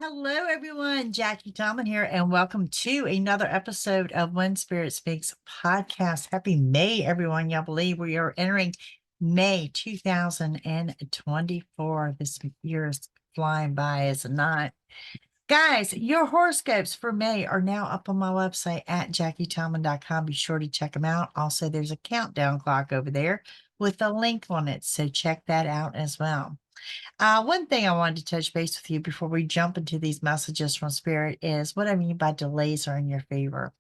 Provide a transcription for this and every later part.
Hello, everyone. Jackie-Tomlin here, and welcome to another episode of When Spirit Speaks podcast. Happy May, everyone. Y'all believe we are entering May 2024. This year is flying by, is it not? Guys, your horoscopes for May are now up on my website at JackieTomlin.com. Be sure to check them out. Also, there's a countdown clock over there with a link on it, so check that out as well. One thing I wanted to touch base with you before we jump into these messages from Spirit is what I mean by delays are in your favor.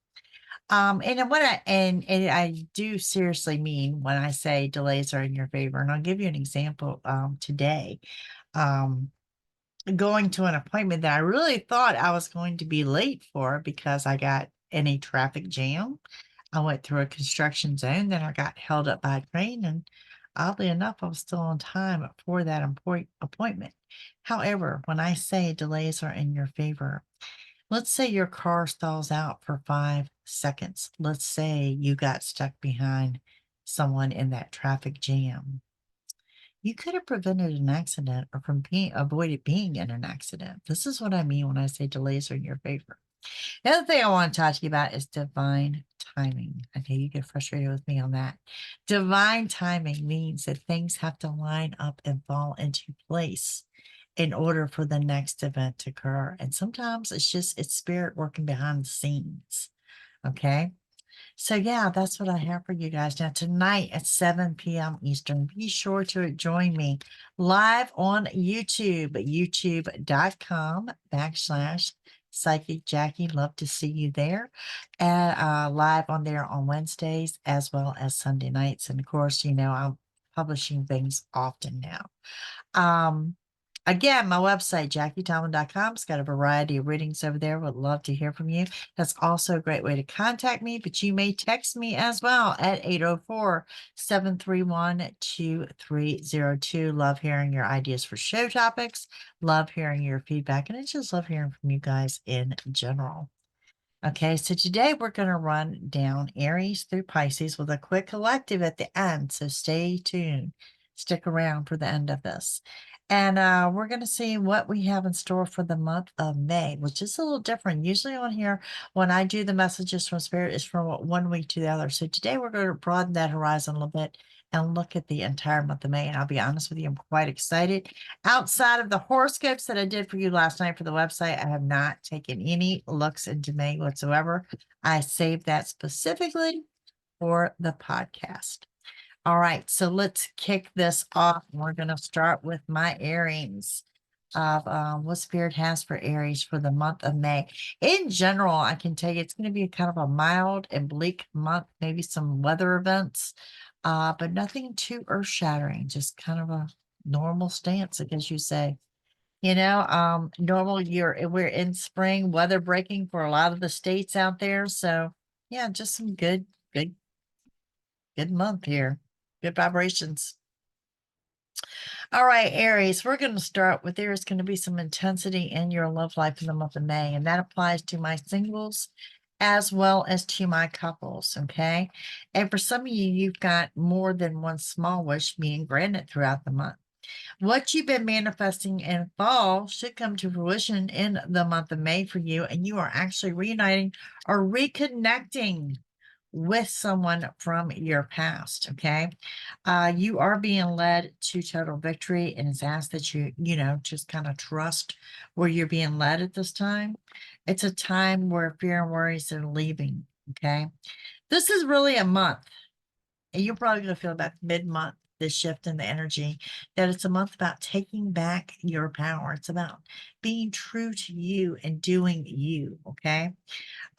And I do seriously mean when I say delays are in your favor, and I'll give you an example today. Um, Going to an appointment that I really thought I was going to be late for because I got in a traffic jam. I went through a construction zone, then I got held up by a train, and oddly enough, I was still on time for that appointment. However, when I say delays are in your favor, let's say your car stalls out for 5 seconds. Let's say you got stuck behind someone in that traffic jam. You could have prevented an accident or from being avoided being in an accident. This is what I mean when I say delays are in your favor. The other thing I want to talk to you about is divine timing. Okay, you get frustrated with me on that. Divine timing means that things have to line up and fall into place in order for the next event to occur. And sometimes it's spirit working behind the scenes. Okay. So yeah, that's what I have for you guys. Now tonight at 7 p.m. Eastern, be sure to join me live on YouTube, youtube.com/ Psychic Jackie. Love to see you there. And live on there on Wednesdays as well as Sunday nights. And of course, I'm publishing things often now. Um, Again, my website, JackieTomlin.com, has got a variety of readings over there. Would love to hear from you. That's also a great way to contact me, but you may text me as well at 804-731-2302. Love hearing your ideas for show topics. Love hearing your feedback, and I just love hearing from you guys in general. Okay, so today we're going to run down Aries through Pisces with a quick collective at the end. So stay tuned. Stick around for the end of this. And we're going to see what we have in store for the month of May, which is a little different. Usually on here, when I do the messages from Spirit, is from one week to the other. So today we're going to broaden that horizon a little bit and look at the entire month of May. And I'll be honest with you, I'm quite excited. Outside of the horoscopes that I did for you last night for the website, I have not taken any looks into May whatsoever. I saved that specifically for the podcast. All right, so let's kick this off. We're going to start with my Aries of what Spirit has for Aries for the month of May. In general, I can tell you it's going to be kind of a mild and bleak month, maybe some weather events, but nothing too earth-shattering, just kind of a normal stance, I guess you say. Normal we're in spring, weather breaking for a lot of the states out there. So yeah, just some good month here. Good vibrations. All right, Aries, we're going to start with there is going to be some intensity in your love life in the month of May, and that applies to my singles as well as to my couples. Okay. And for some of you, you've got more than one small wish being granted throughout the month. What you've been manifesting in fall should come to fruition in the month of May for you, and you are actually reuniting or reconnecting with someone from your past. Okay. You are being led to total victory, and it's asked that just kind of trust where you're being led at this time. It's a time where fear and worries are leaving. Okay. This is really a month, and you're probably going to feel about mid-month this shift in the energy that it's a month about taking back your power. It's about being true to you and doing you. Okay.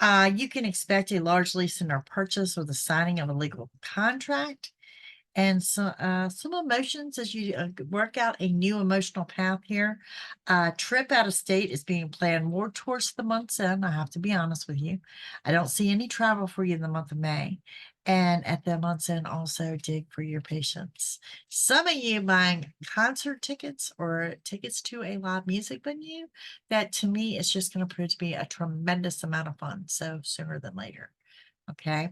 You can expect a large leasing or purchase or the signing of a legal contract. And so, some emotions as you work out a new emotional path here. Trip out of state is being planned more towards the month's end. I have to be honest with you. I don't see any travel for you in the month of May. And at the month's end, also dig for your patience. Some of you buying concert tickets or tickets to a live music venue, that to me is just going to prove to be a tremendous amount of fun. So sooner than later. Okay.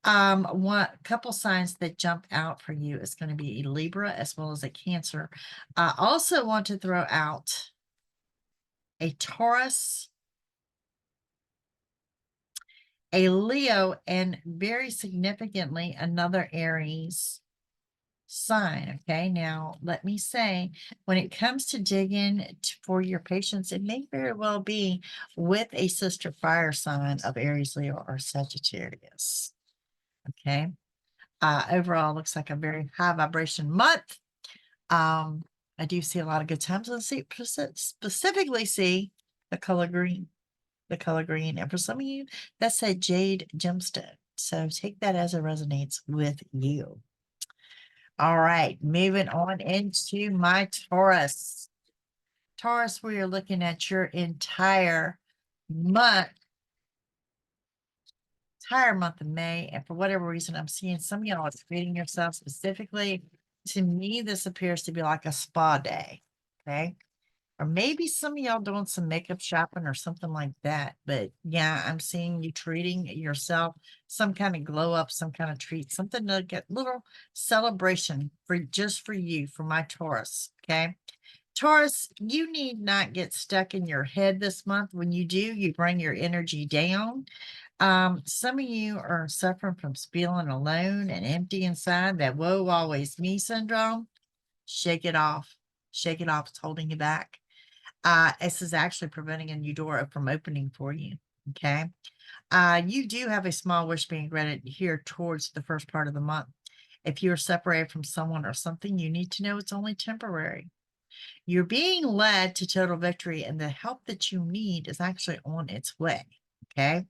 One couple signs that jump out for you is going to be a Libra as well as a Cancer. I also want to throw out a Taurus, a Leo, and very significantly another Aries sign. Okay, now let me say, when it comes to digging for your patients, it may very well be with a sister fire sign of Aries, Leo, or Sagittarius. Okay, overall looks like a very high vibration month. I do see a lot of good times, and specifically see the color green. The color green, and for some of you, that's a jade gemstone. So take that as it resonates with you. All right, moving on into my Taurus. Taurus, we are looking at your entire month of May. And for whatever reason, I'm seeing some of y'all are treating yourself specifically. To me, this appears to be like a spa day. Okay. Or maybe some of y'all doing some makeup shopping or something like that. But yeah, I'm seeing you treating yourself, some kind of glow up, some kind of treat, something to get little celebration for just for you, for my Taurus. Okay. Taurus, you need not get stuck in your head this month. When you do, you bring your energy down. Some of you are suffering from feeling alone and empty inside, that whoa, always me syndrome. Shake it off. Shake it off. It's holding you back. This is actually preventing a new door from opening for you. Okay. You do have a small wish being granted here towards the first part of the month. If you're separated from someone or something, you need to know it's only temporary. You're being led to total victory, and the help that you need is actually on its way. Okay.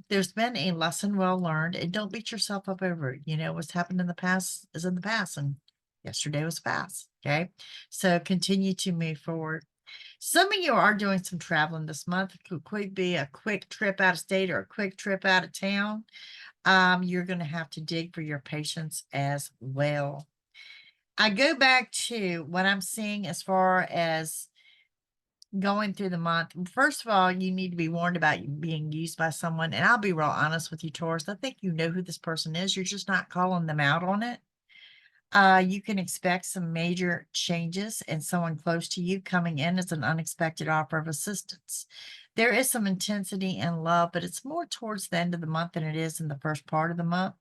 There's been a lesson well learned, and don't beat yourself up over it. You know, what's happened in the past is in the past, and yesterday was past. Okay. So continue to move forward. Some of you are doing some traveling this month. It could be a quick trip out of state or a quick trip out of town. You're going to have to dig for your patience as well. I go back to what I'm seeing as far as going through the month. First of all, you need to be warned about you being used by someone. And I'll be real honest with you, Taurus. I think you know who this person is. You're just not calling them out on it. You can expect some major changes and someone close to you coming in as an unexpected offer of assistance. There is some intensity and love, but it's more towards the end of the month than it is in the first part of the month,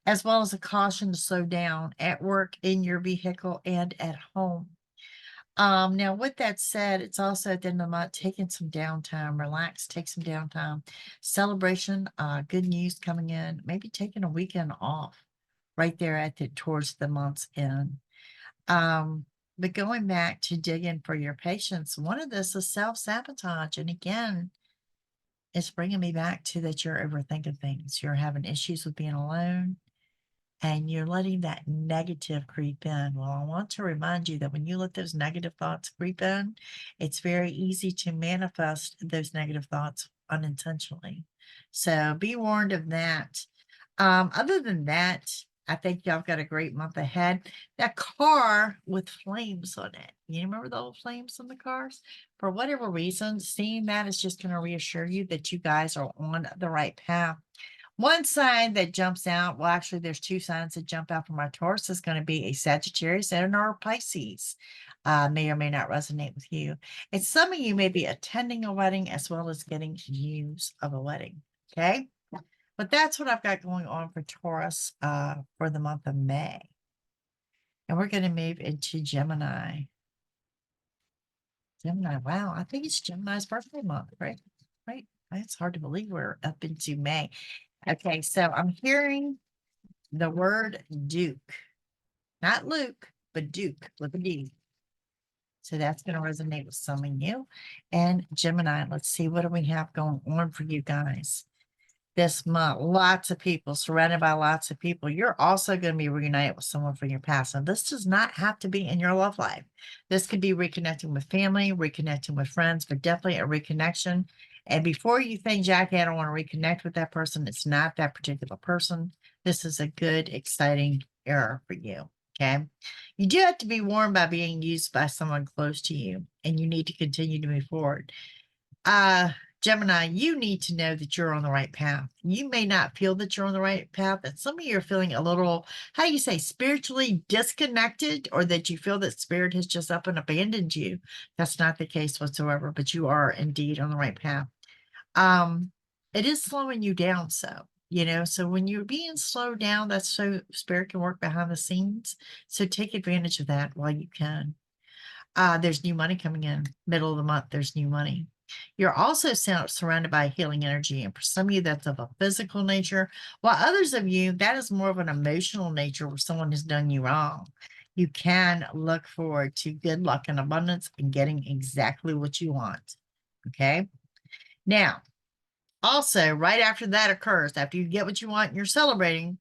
as well as a caution to slow down at work, in your vehicle, and at home. Now with that said, it's also at the end of the month, taking some downtime, relax, take some downtime, celebration, good news coming in, maybe taking a weekend off right there at towards the month's end. But going back to digging for your patients, one of this is self-sabotage. And again, it's bringing me back to that you're overthinking things. You're having issues with being alone, and you're letting that negative creep in. Well, I want to remind you that when you let those negative thoughts creep in, it's very easy to manifest those negative thoughts unintentionally. So be warned of that. Other than that, I think y'all got a great month ahead. That car with flames on it. You remember the old flames on the cars? For whatever reason, seeing that is just going to reassure you that you guys are on the right path. One sign that jumps out, well, actually, there's two signs that jump out from our Taurus, is going to be a Sagittarius and our Pisces. May or may not resonate with you. And some of you may be attending a wedding as well as getting news of a wedding. Okay. But that's what I've got going on for Taurus for the month of May. And we're going to move into Gemini. Gemini, wow, I think it's Gemini's birthday month, right? Right. It's hard to believe we're up into May. Okay, so I'm hearing the word Duke, not Luke, but Duke with a D. So that's going to resonate with some of you. And Gemini, let's see, what do we have going on for you guys this month? Lots of people, surrounded by lots of people. You're also going to be reunited with someone from your past. And this does not have to be in your love life. This could be reconnecting with family, reconnecting with friends, but definitely a reconnection. And before you think, Jackie, I don't want to reconnect with that person, it's not that particular person. This is a good, exciting era for you. Okay. You do have to be warned by being used by someone close to you, and you need to continue to move forward. Gemini, you need to know that you're on the right path. You may not feel that you're on the right path, and some of you are feeling a little, how do you say, spiritually disconnected, or that you feel that spirit has just up and abandoned you. That's not the case whatsoever, but you are indeed on the right path. It is slowing you down, so when you're being slowed down, that's so spirit can work behind the scenes. So take advantage of that while you can. There's new money coming in. Middle of the month, there's new money. You're also surrounded by healing energy. And for some of you, that's of a physical nature, while others of you, that is more of an emotional nature where someone has done you wrong. You can look forward to good luck and abundance and getting exactly what you want. Okay. Now, also, right after that occurs, after you get what you want and you're celebrating,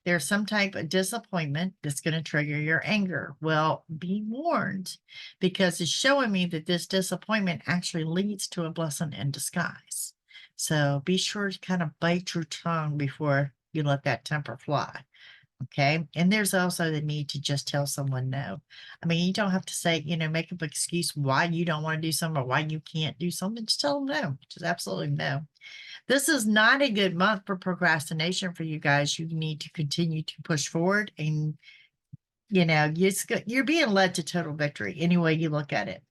there's some type of disappointment that's going to trigger your anger. Well, be warned, because it's showing me that this disappointment actually leads to a blessing in disguise. So be sure to kind of bite your tongue before you let that temper fly. Okay. And there's also the need to just tell someone no. I mean, you don't have to say, make up an excuse why you don't want to do something or why you can't do something. Just tell them no. Just absolutely no. This is not a good month for procrastination for you guys. You need to continue to push forward, and you're being led to total victory any way you look at it.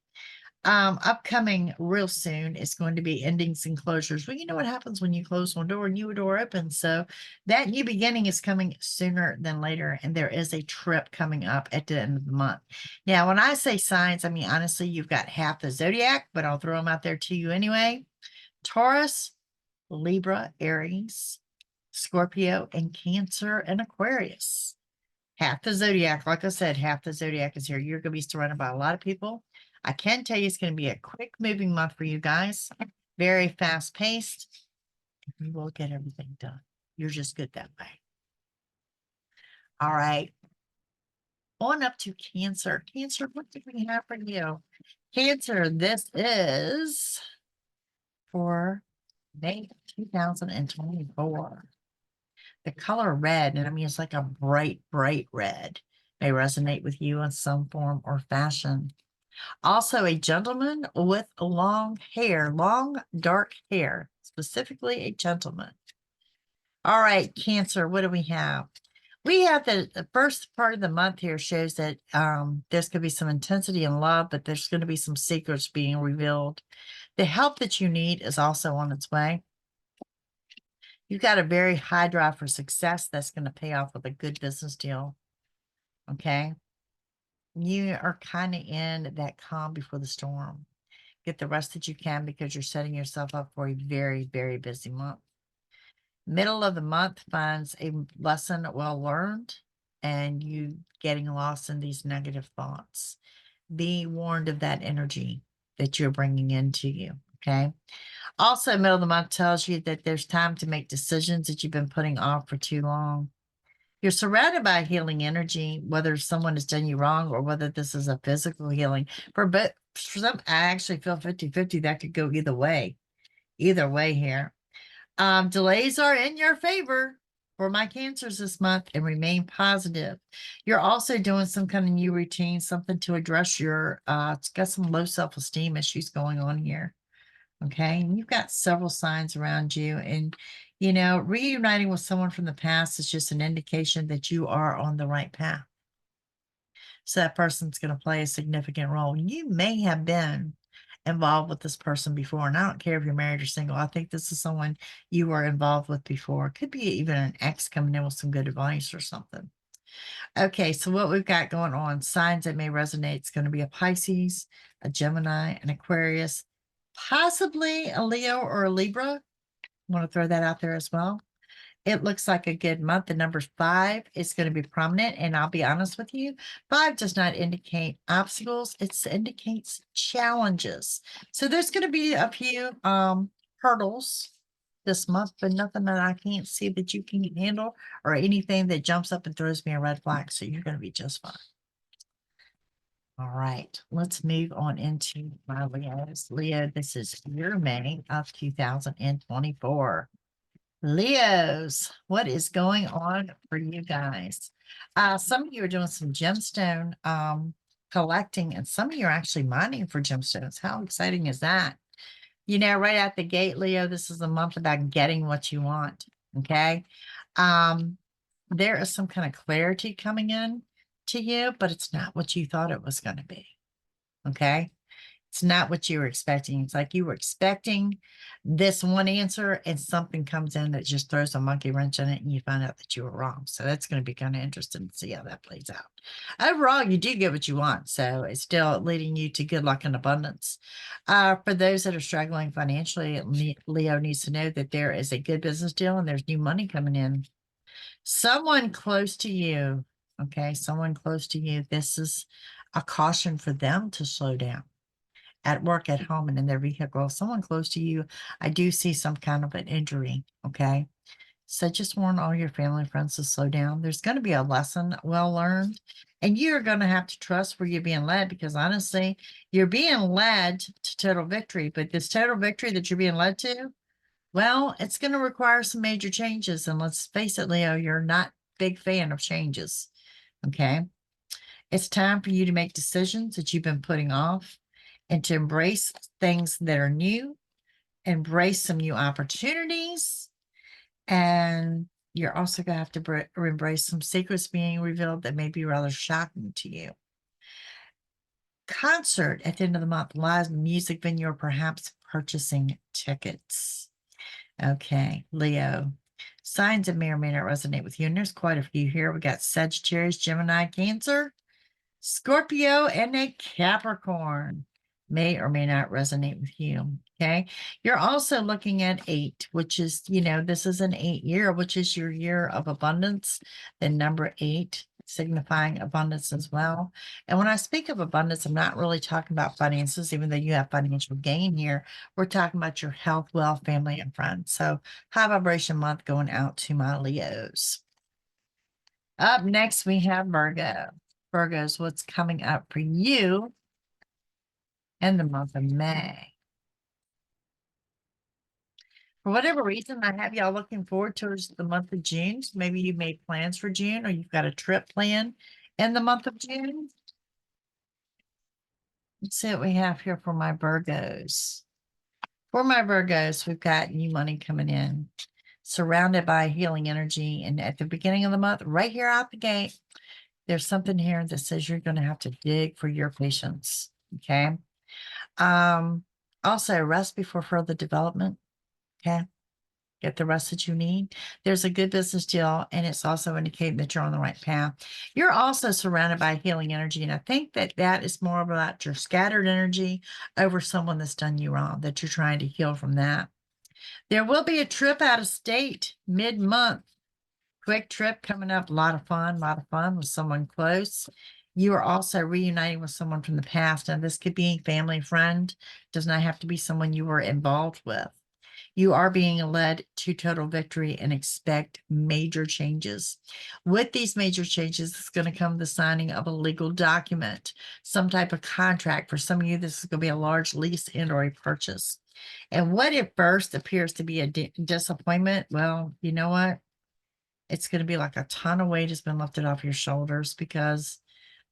Upcoming real soon is going to be endings and closures. Well, you know what happens when you close one door, new door opens. So that new beginning is coming sooner than later, and there is a trip coming up at the end of the month. Now, when I say signs, I mean, honestly, you've got half the zodiac, but I'll throw them out there to you anyway. Taurus, Libra, Aries, Scorpio, and Cancer and Aquarius. Half the zodiac, like I said, half the zodiac is here. You're going to be surrounded by a lot of people. I can tell you it's going to be a quick moving month for you guys. Very fast paced. You will get everything done. You're just good that way. All right. On up to Cancer. Cancer, what do we have for you? Cancer, this is for May 2024. The color red, and I mean, it's like a bright, bright red, may resonate with you in some form or fashion. Also, a gentleman with long hair, long, dark hair, specifically a gentleman. All right, Cancer, what do we have? We have the first part of the month here shows that there's going to be some intensity in love, but there's going to be some secrets being revealed. The help that you need is also on its way. You've got a very high drive for success that's going to pay off with a good business deal. Okay. You are kind of in that calm before the storm. Get the rest that you can, because you're setting yourself up for a very, very busy month. Middle of the month finds a lesson well learned, and you getting lost in these negative thoughts. Be warned of that energy that you're bringing into you. Okay. Also, middle of the month tells you that there's time to make decisions that you've been putting off for too long. You're surrounded by healing energy, whether someone has done you wrong or whether this is a physical healing. For some, I actually feel 50-50. That could go either way. Either way here. Delays are in your favor for my Cancers this month, and remain positive. You're also doing some kind of new routine, something to address your, it's got some low self-esteem issues going on here. Okay. And you've got several signs around you, and, reuniting with someone from the past is just an indication that you are on the right path. So that person's going to play a significant role. You may have been involved with this person before, and I don't care if you're married or single. I think this is someone you were involved with before. Could be even an ex coming in with some good advice or something. Okay, so what we've got going on, signs that may resonate, it's going to be a Pisces, a Gemini, an Aquarius, possibly a Leo or a Libra. I want to throw that out there as well. It looks like a good month. The number 5 is going to be prominent, and I'll be honest with you, 5 does not indicate obstacles. It indicates challenges. So there's going to be a few hurdles this month, but nothing that I can't see that you can handle, or anything that jumps up and throws me a red flag. So you're going to be just fine. All right, let's move on into my Leos. Leo, this is your May of 2024. Leos, what is going on for you guys? Some of you are doing some gemstone collecting, and some of you are actually mining for gemstones. How exciting is that? You know, right out the gate, Leo, this is a month about getting what you want. Okay. Um, there is some kind of clarity coming in to you, but it's not what you thought it was going to be. Okay. It's not what you were expecting. It's like you were expecting this one answer and something comes in that just throws a monkey wrench in it and you find out that you were wrong. So that's going to be kind of interesting to see how that plays out. Overall, you do get what you want. So it's still leading you to good luck and abundance. For those that are struggling financially, Leo needs to know that there is a good business deal and there's new money coming in. Someone close to you, okay, someone close to you, this is a caution for them to slow down at work, at home, and in their vehicle. Someone close to you, I do see some kind of an injury. Okay. So just warn all your family and friends to slow down. There's going to be a lesson well learned, and you're going to have to trust where you're being led because honestly, you're being led to total victory. But this total victory that you're being led to, well, it's going to require some major changes. And let's face it, Leo, you're not a big fan of changes. Okay. It's time for you to make decisions that you've been putting off and to embrace things that are new, embrace some new opportunities, and you're also going to have to embrace some secrets being revealed that may be rather shocking to you. Concert at the end of the month, live music venue, or perhaps purchasing tickets. Okay, Leo. Signs that may or may not resonate with you. And there's quite a few here. We got Sagittarius, Gemini, Cancer, Scorpio, and a Capricorn may or may not resonate with you. Okay. You're also looking at 8, which is, you know, this is an 8 year, which is your year of abundance. The number 8 signifying abundance as well. And when I speak of abundance, I'm not really talking about finances, even though you have financial gain here. We're talking about your health, wealth, family, and friends. So high vibration month going out to my Leos. Up next, we have Virgo. Virgo's what's coming up for you in the month of May. For whatever reason, I have y'all looking forward towards the month of June. So maybe you made plans for June or you've got a trip planned in the month of June. Let's see what we have here for my Virgos. For my Virgos, we've got new money coming in, surrounded by healing energy. And at the beginning of the month, right here out the gate, there's something here that says you're going to have to dig for your patience. Okay. Also rest before further development. Okay. Get the rest that you need. There's a good business deal, and it's also indicating that you're on the right path. You're also surrounded by healing energy, and I think that that is more about your scattered energy over someone that's done you wrong, that you're trying to heal from that. There will be a trip out of state mid-month. Quick trip coming up. A lot of fun with someone close. You are also reuniting with someone from the past. And this could be family, friend, does not have to be someone you were involved with. You are being led to total victory and expect major changes. With these major changes, it's going to come the signing of a legal document, some type of contract. For some of you, this is going to be a large lease and or a purchase. And what at first appears to be a disappointment, well, you know what? It's going to be like a ton of weight has been lifted off your shoulders because,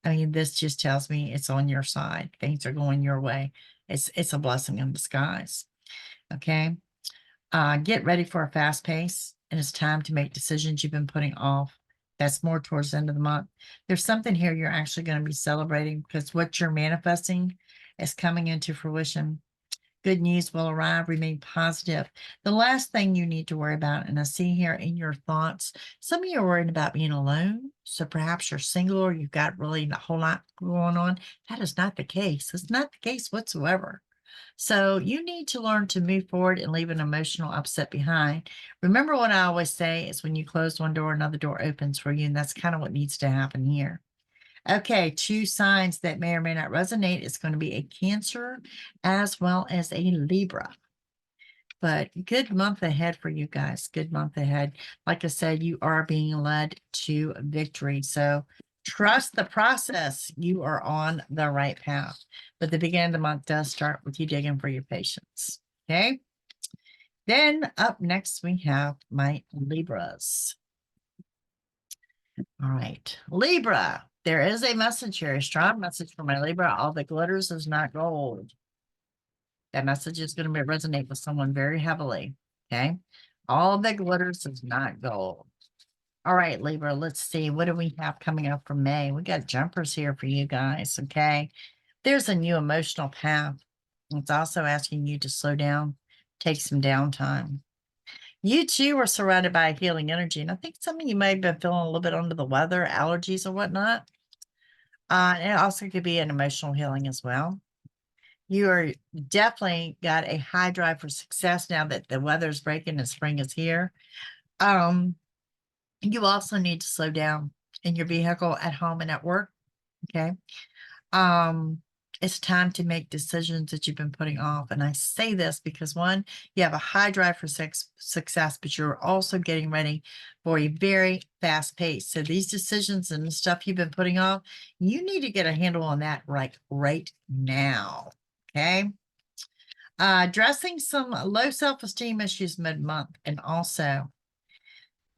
I mean, this just tells me it's on your side. Things are going your way. It's a blessing in disguise. Okay. Get ready for a fast pace, and it's time to make decisions you've been putting off. That's more towards the end of the month. There's something here you're actually going to be celebrating because what you're manifesting is coming into fruition. Good news will arrive. Remain positive. The last thing you need to worry about, and I see here in your thoughts, some of you are worried about being alone. So perhaps you're single or you've got really a whole lot going on. That is not the case. It's not the case whatsoever. So you need to learn to move forward and leave an emotional upset behind. Remember what I always say is when you close one door, another door opens for you. And that's kind of what needs to happen here. Okay, 2 signs that may or may not resonate. It's going to be a Cancer as well as a Libra. But good month ahead for you guys. Good month ahead. Like I said, you are being led to victory. So trust the process. You are on the right path. But the beginning of the month does start with you digging for your patience. Okay. Then up next, we have my Libras. All right. Libra. There is a message here, a strong message for my Libra. All that glitters is not gold. That message is going to resonate with someone very heavily. Okay. All that glitters is not gold. All right, Libra, let's see. What do we have coming up for May? We got jumpers here for you guys. Okay. There's a new emotional path. It's also asking you to slow down, take some downtime. You too are surrounded by a healing energy. And I think some of you may have been feeling a little bit under the weather, allergies or whatnot. And it also could be an emotional healing as well. You are definitely got a high drive for success now that the weather's breaking and spring is here. You also need to slow down in your vehicle at home and at work. Okay. It's time to make decisions that you've been putting off. And I say this because one, you have a high drive for success, but you're also getting ready for a very fast pace. So these decisions and the stuff you've been putting off, you need to get a handle on that right now. Okay. Addressing some low self-esteem issues mid-month. And also,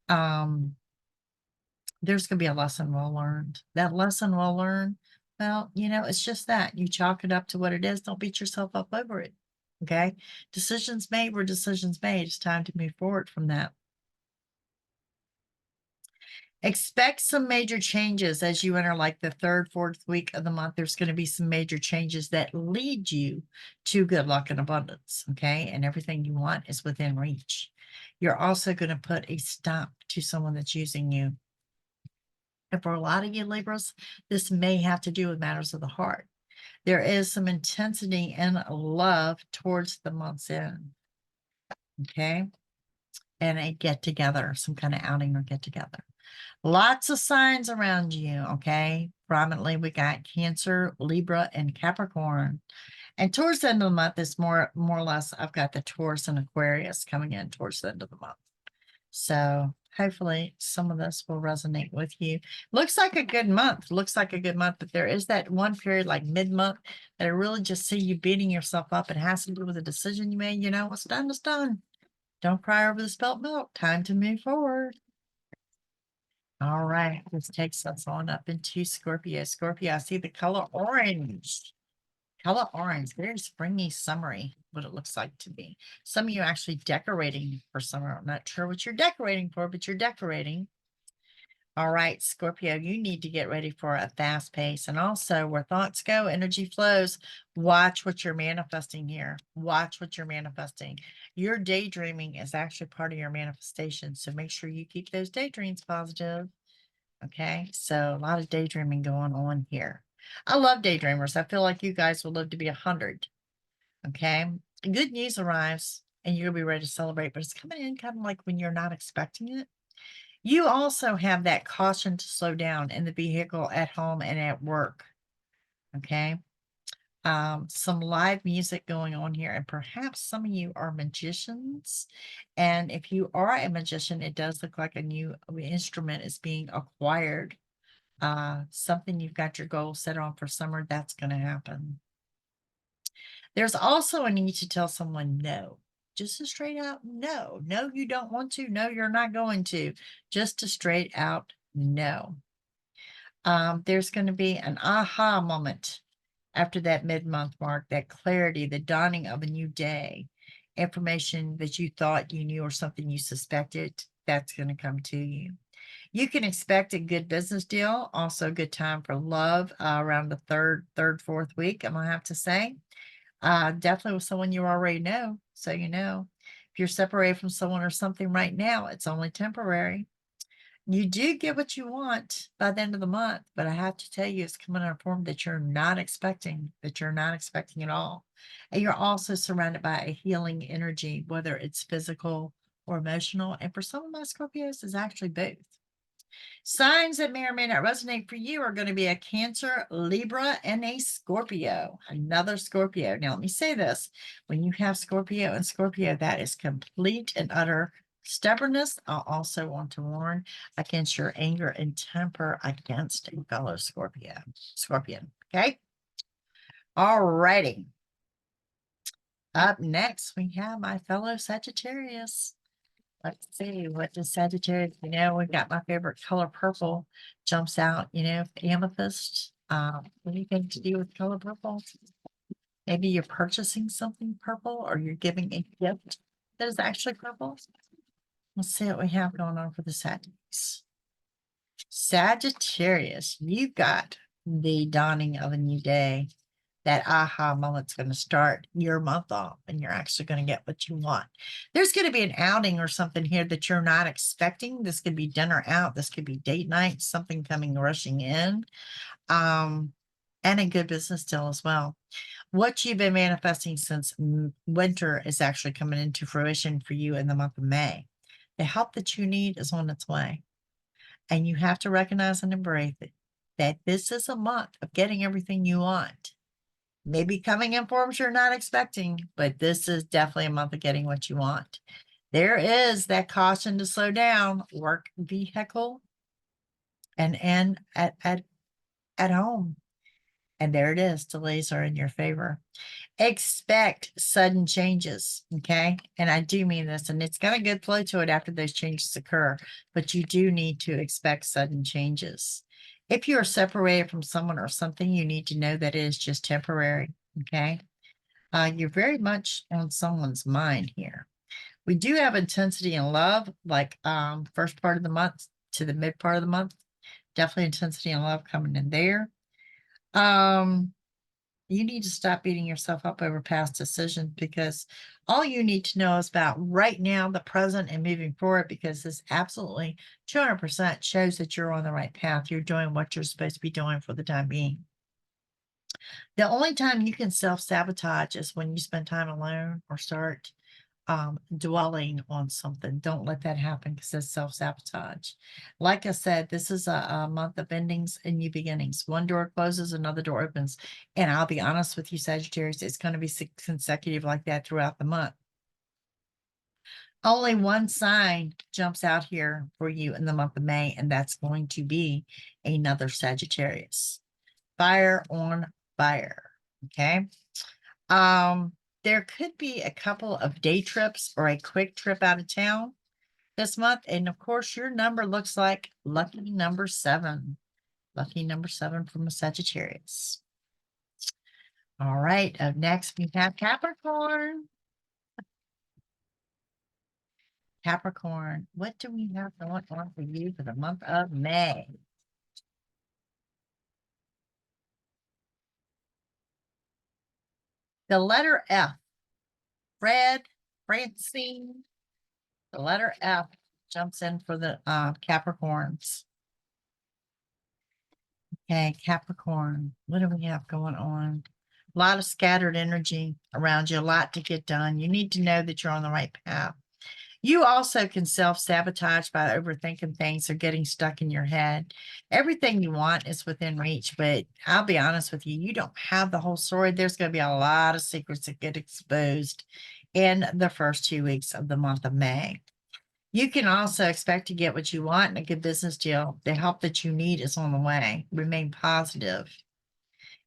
there's going to be a lesson well learned. That lesson well learned, well, it's just that. You chalk it up to what it is. Don't beat yourself up over it. Okay. Decisions made were decisions made. It's time to move forward from that. Expect some major changes as you enter like the third, fourth week of the month. There's going to be some major changes that lead you to good luck and abundance. Okay. And everything you want is within reach. You're also going to put a stop to someone that's using you. And for a lot of you Libras, this may have to do with matters of the heart. There is some intensity and love towards the month's end. Okay. And a get together, some kind of outing or get together. Lots of signs around you. Okay. Prominently, we got Cancer, Libra, and Capricorn. And towards the end of the month, it's more or less, I've got the Taurus and Aquarius coming in towards the end of the month. So hopefully some of this will resonate with you. Looks like a good month. Looks like a good month, but there is that one period like mid-month that I really just see you beating yourself up. It has to do with a decision you made. What's done is done. Don't cry over the spilt milk. Time to move forward. All right. This takes us on up into Scorpio. Scorpio, I see the color orange. Color orange, very springy, summery, what it looks like to me. Some of you are actually decorating for summer. I'm not sure what you're decorating for, but you're decorating. All right, Scorpio, you need to get ready for a fast pace. And also, where thoughts go, energy flows. Watch what you're manifesting here. Watch what you're manifesting. Your daydreaming is actually part of your manifestation. So make sure you keep those daydreams positive. Okay, so a lot of daydreaming going on here. I love daydreamers. I feel like you guys will live to be 100. Okay. Good news arrives and you'll be ready to celebrate, but it's coming in kind of like when you're not expecting it. You also have that caution to slow down in the vehicle, at home, and at work. Okay. Some live music going on here, and perhaps some of you are magicians. And if you are a magician, it does look like a new instrument is being acquired. Something you've got your goal set on for summer, that's going to happen. There's also a need to tell someone no. Just a straight out no. No, you don't want to. No, you're not going to. Just a straight out no. There's going to be an aha moment after that mid-month mark, that clarity, the dawning of a new day, information that you thought you knew or something you suspected, that's going to come to you. You can expect a good business deal, also a good time for love around the third, fourth week, I'm going to have to say. Definitely with someone you already know. So, if you're separated from someone or something right now, it's only temporary. You do get what you want by the end of the month, but I have to tell you, it's coming in a form that you're not expecting at all. And you're also surrounded by a healing energy, whether it's physical or emotional. And for some of my Scorpios, it's actually both. Signs that may or may not resonate for you are going to be a Cancer, Libra, and a Scorpio. Another Scorpio. Now, let me say this. When you have Scorpio and Scorpio, that is complete and utter stubbornness. I also want to warn against your anger and temper against a fellow Scorpion. Okay? All righty. Up next, we have my fellow Sagittarius. Let's see, what does Sagittarius, we've got my favorite color, purple, jumps out, amethyst. Anything to do with color purple? Maybe you're purchasing something purple or you're giving a gift that is actually purple. Let's see what we have going on for the Sagittarius. Sagittarius, you've got the dawning of a new day. That aha moment's going to start your month off and you're actually going to get what you want. There's going to be an outing or something here that you're not expecting. This could be dinner out. This could be date night, something coming rushing in, and a good business deal as well. What you've been manifesting since winter is actually coming into fruition for you in the month of May. The help that you need is on its way. And you have to recognize and embrace it, that this is a month of getting everything you want. Maybe coming in forms you're not expecting, but this is definitely a month of getting what you want. There is that caution to slow down, work vehicle, and at home. And there it is. Delays are in your favor. Expect sudden changes. Okay. And I do mean this, and it's got a good flow to it after those changes occur, but you do need to expect sudden changes. If you are separated from someone or something, you need to know that it is just temporary. Okay. You're very much on someone's mind here. We do have intensity in love, like first part of the month to the mid part of the month. Definitely intensity in love coming in there. You need to stop beating yourself up over past decisions, because all you need to know is about right now, the present, and moving forward, because this absolutely 200% shows that you're on the right path. You're doing what you're supposed to be doing for the time being. The only time you can self-sabotage is when you spend time alone or start dwelling on something. Don't let that happen, because it's self-sabotage. Like I said, this is a month of endings and new beginnings. One door closes, another door opens. And I'll be honest with you, Sagittarius, it's going to be consecutive like that throughout the month. Only one sign jumps out here for you in the month of May, and that's going to be another Sagittarius. Fire on fire. Okay. There could be a couple of day trips or a quick trip out of town this month. And of course, your number looks like lucky number 7. Lucky number 7 from a Sagittarius. All right. Up next, we have Capricorn. Capricorn, what do we have going on for you for the month of May? The letter F. Fred, Francine. The letter F jumps in for the Capricorns. Okay, Capricorn, what do we have going on? A lot of scattered energy around you, a lot to get done. You need to know that you're on the right path. You also can self-sabotage by overthinking things or getting stuck in your head. Everything you want is within reach, but I'll be honest with you, you don't have the whole story. There's going to be a lot of secrets that get exposed in the first 2 weeks of the month of May. You can also expect to get what you want in a good business deal. The help that you need is on the way. Remain positive.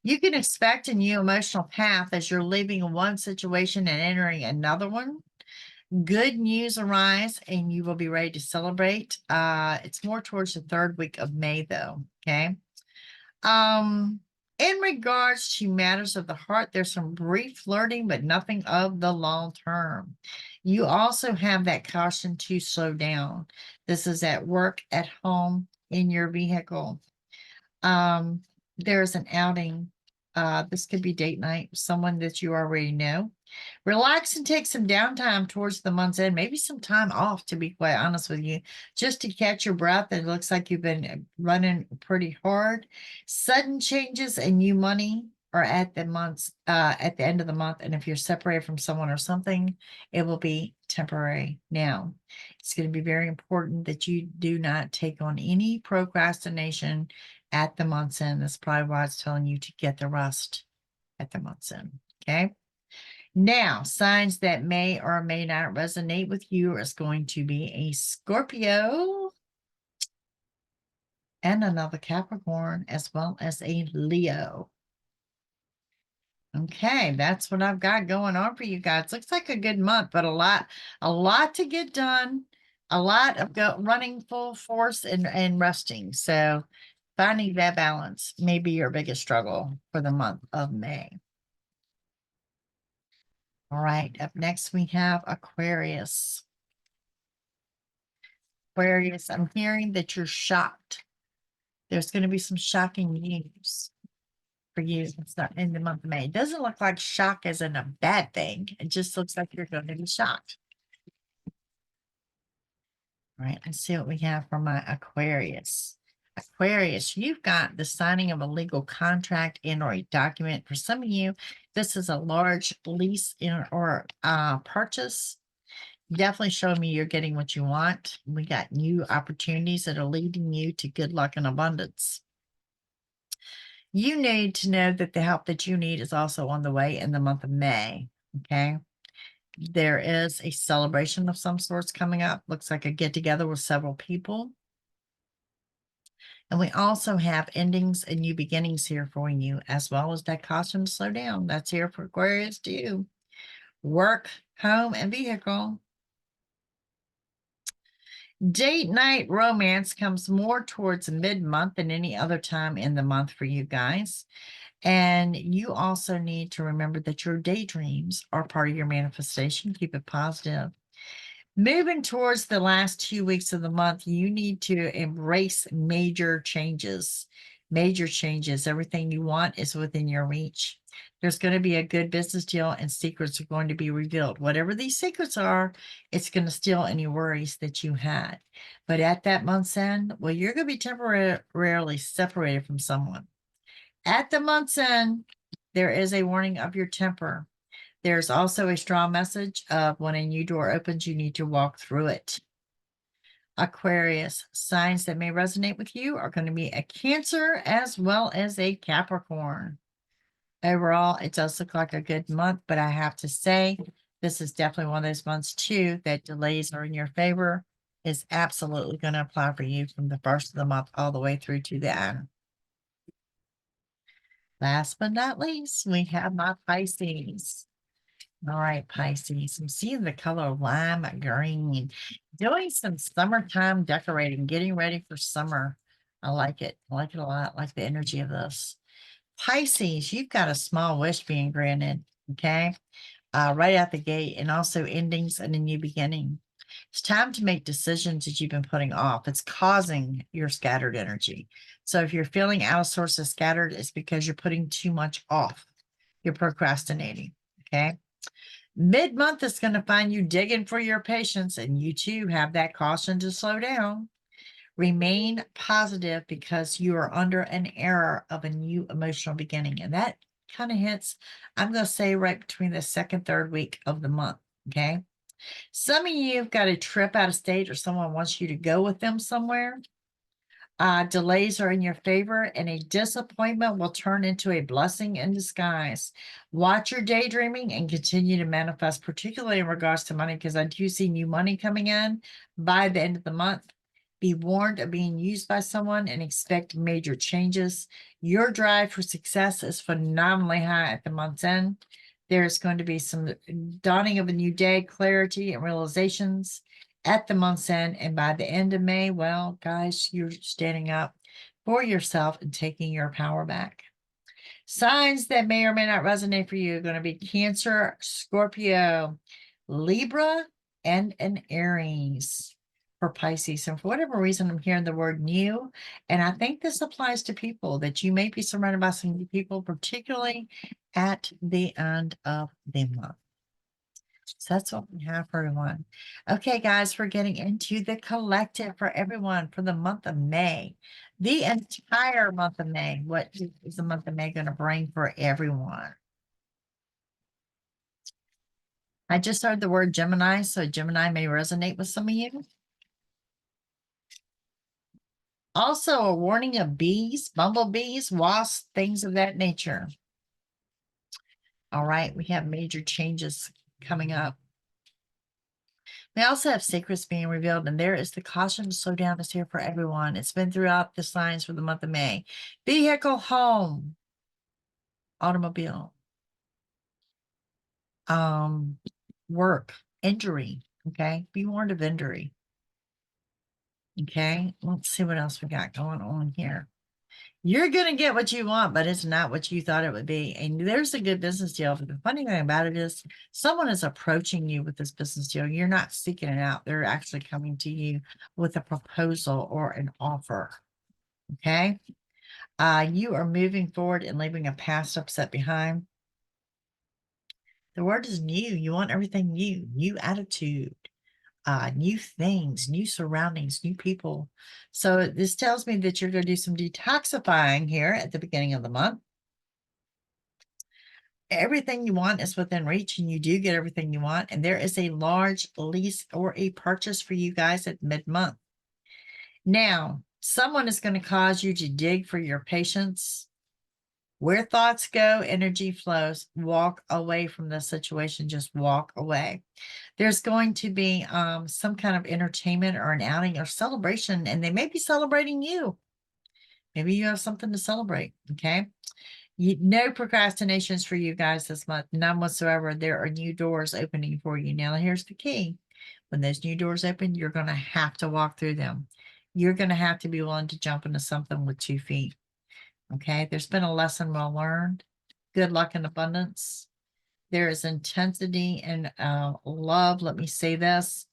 You can expect a new emotional path as you're leaving one situation and entering another one. Good news arise and you will be ready to celebrate. It's more towards the 3rd week of May, though. Okay. In regards to matters of the heart, there's some brief flirting, but nothing of the long term. You also have that caution to slow down. This is at work, at home, in your vehicle. There's an outing. This could be date night, someone that you already know. Relax and take some downtime towards the month's end, maybe some time off, to be quite honest with you, just to catch your breath. It looks like you've been running pretty hard. Sudden changes and new money are at the end of the month. And if you're separated from someone or something, it will be temporary. Now, it's going to be very important that you do not take on any procrastination at the month's end. That's probably why it's telling you to get the rest at the month's end. Okay. Now, signs that may or may not resonate with you is going to be a Scorpio and another Capricorn, as well as a Leo. Okay, that's what I've got going on for you guys. Looks like a good month, but a lot to get done. A lot of running full force and resting. So finding that balance may be your biggest struggle for the month of May. All right, up next we have Aquarius. Aquarius, I'm hearing that you're shocked. There's going to be some shocking news for you in the month of May. It doesn't look like shock isn't a bad thing. It just looks like you're going to be shocked. All right, let's see what we have for my Aquarius. Aquarius, you've got the signing of a legal contract and or a document. For some of you, this is a large lease or purchase. Definitely showing me you're getting what you want. We got new opportunities that are leading you to good luck and abundance. You need to know that the help that you need is also on the way in the month of May. Okay. There is a celebration of some sorts coming up. Looks like a get together with several people. And we also have endings and new beginnings here for you, as well as that caution to slow down. That's here for Aquarius too. Work, home, and vehicle. Date night romance comes more towards mid-month than any other time in the month for you guys. And you also need to remember that your daydreams are part of your manifestation. Keep it positive. Moving towards the last 2 weeks of the month, you need to embrace major changes. Major changes. Everything you want is within your reach. There's going to be a good business deal and secrets are going to be revealed. Whatever these secrets are, it's going to steal any worries that you had. But at that month's end, well, you're going to be temporarily separated from someone. At the month's end, there is a warning of your temper. There's also a strong message of when a new door opens, you need to walk through it. Aquarius, signs that may resonate with you are going to be a Cancer as well as a Capricorn. Overall, it does look like a good month, but I have to say, this is definitely one of those months too that delays are in your favor. Is absolutely going to apply for you from the first of the month all the way through to the end. Last but not least, we have my Pisces. All right, Pisces. I'm seeing the color lime green. Doing some summertime decorating, getting ready for summer. I like it. I like it a lot. I like the energy of this. Pisces, you've got a small wish being granted. Okay. Right out the gate, and also endings and a new beginning. It's time to make decisions that you've been putting off. It's causing your scattered energy. So if you're feeling out of sorts of scattered, it's because you're putting too much off. You're procrastinating. Okay. Mid-month is going to find you digging for your patience, and you too have that caution to slow down. Remain positive because you are under an era of a new emotional beginning. And that kind of hits, I'm going to say, right between the second, third week of the month. Okay. Some of you have got a trip out of state or someone wants you to go with them somewhere. Delays are in your favor, and a disappointment will turn into a blessing in disguise. Watch your daydreaming and continue to manifest, particularly in regards to money, because I do see new money coming in by the end of the month. Be warned of being used by someone and expect major changes. Your drive for success is phenomenally high at the month's end. There's going to be some dawning of a new day, clarity, and realizations at the month's end. And by the end of May, well, guys, you're standing up for yourself and taking your power back. Signs that may or may not resonate for you are going to be Cancer, Scorpio, Libra, and an Aries for Pisces. And for whatever reason, I'm hearing the word new. And I think this applies to people, that you may be surrounded by some new people, particularly at the end of the month. So that's what we have for everyone. Okay, guys, we're getting into the collective for everyone for the month of May. The entire month of May. What is the month of May going to bring for everyone? I just heard the word Gemini, so Gemini may resonate with some of you. Also, a warning of bees, bumblebees, wasps, things of that nature. All right, we have major changes coming up. We also have secrets being revealed, and there is the caution to slow down is here for everyone. It's been throughout the signs for the month of May. Vehicle, home, automobile, work, injury. Okay, be warned of injury. Okay, let's see what else we got going on here. You're going to get what you want, but it's not what you thought it would be. And there's a good business deal. But the funny thing about it is someone is approaching you with this business deal. You're not seeking it out. They're actually coming to you with a proposal or an offer. Okay. You are moving forward and leaving a past upset behind. The word is new. You want everything new, new attitude, new things, new surroundings, new people. So this tells me that you're going to do some detoxifying here at the beginning of the month. Everything you want is within reach, and you do get everything you want. And there is a large lease or a purchase for you guys at mid-month. Now, someone is going to cause you to dig for your patience. Where thoughts go, energy flows. Walk away from the situation. Just walk away. There's going to be some kind of entertainment or an outing or celebration, and they may be celebrating you. Maybe you have something to celebrate, okay? No procrastinations for you guys this month, none whatsoever. There are new doors opening for you. Now, here's the key. When those new doors open, you're going to have to walk through them. You're going to have to be willing to jump into something with 2 feet, okay? There's been a lesson well learned. Good luck and abundance. There is intensity and love. Let me say this.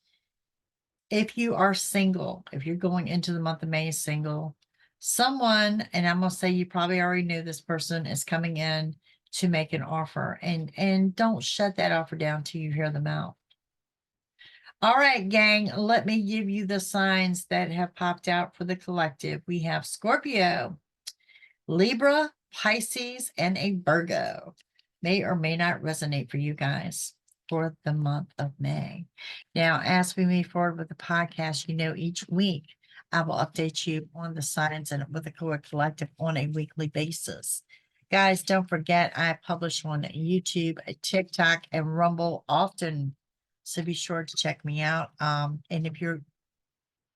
If you are single, if you're going into the month of May single, someone, and I'm going to say you probably already knew this person is coming in to make an offer, and don't shut that offer down till you hear them out. All right, gang, let me give you the signs that have popped out for the collective. We have Scorpio, Libra, Pisces, and a Virgo. May or may not resonate for you guys for the month of May. Now, as we move forward with the podcast, each week I will update you on the signs and with the collective on a weekly basis. Guys, don't forget I publish on YouTube, TikTok, and Rumble often. So be sure to check me out. And if you're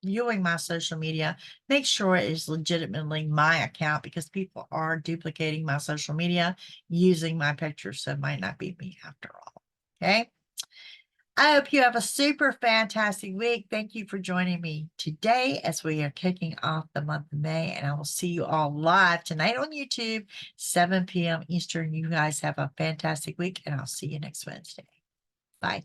viewing my social media, make sure it is legitimately my account, because people are duplicating my social media using my picture. So it might not be me after all. Okay. I hope you have a super fantastic week. Thank you for joining me today as we are kicking off the month of May. And I will see you all live tonight on YouTube, 7 p.m. Eastern. You guys have a fantastic week, and I'll see you next Wednesday. Bye.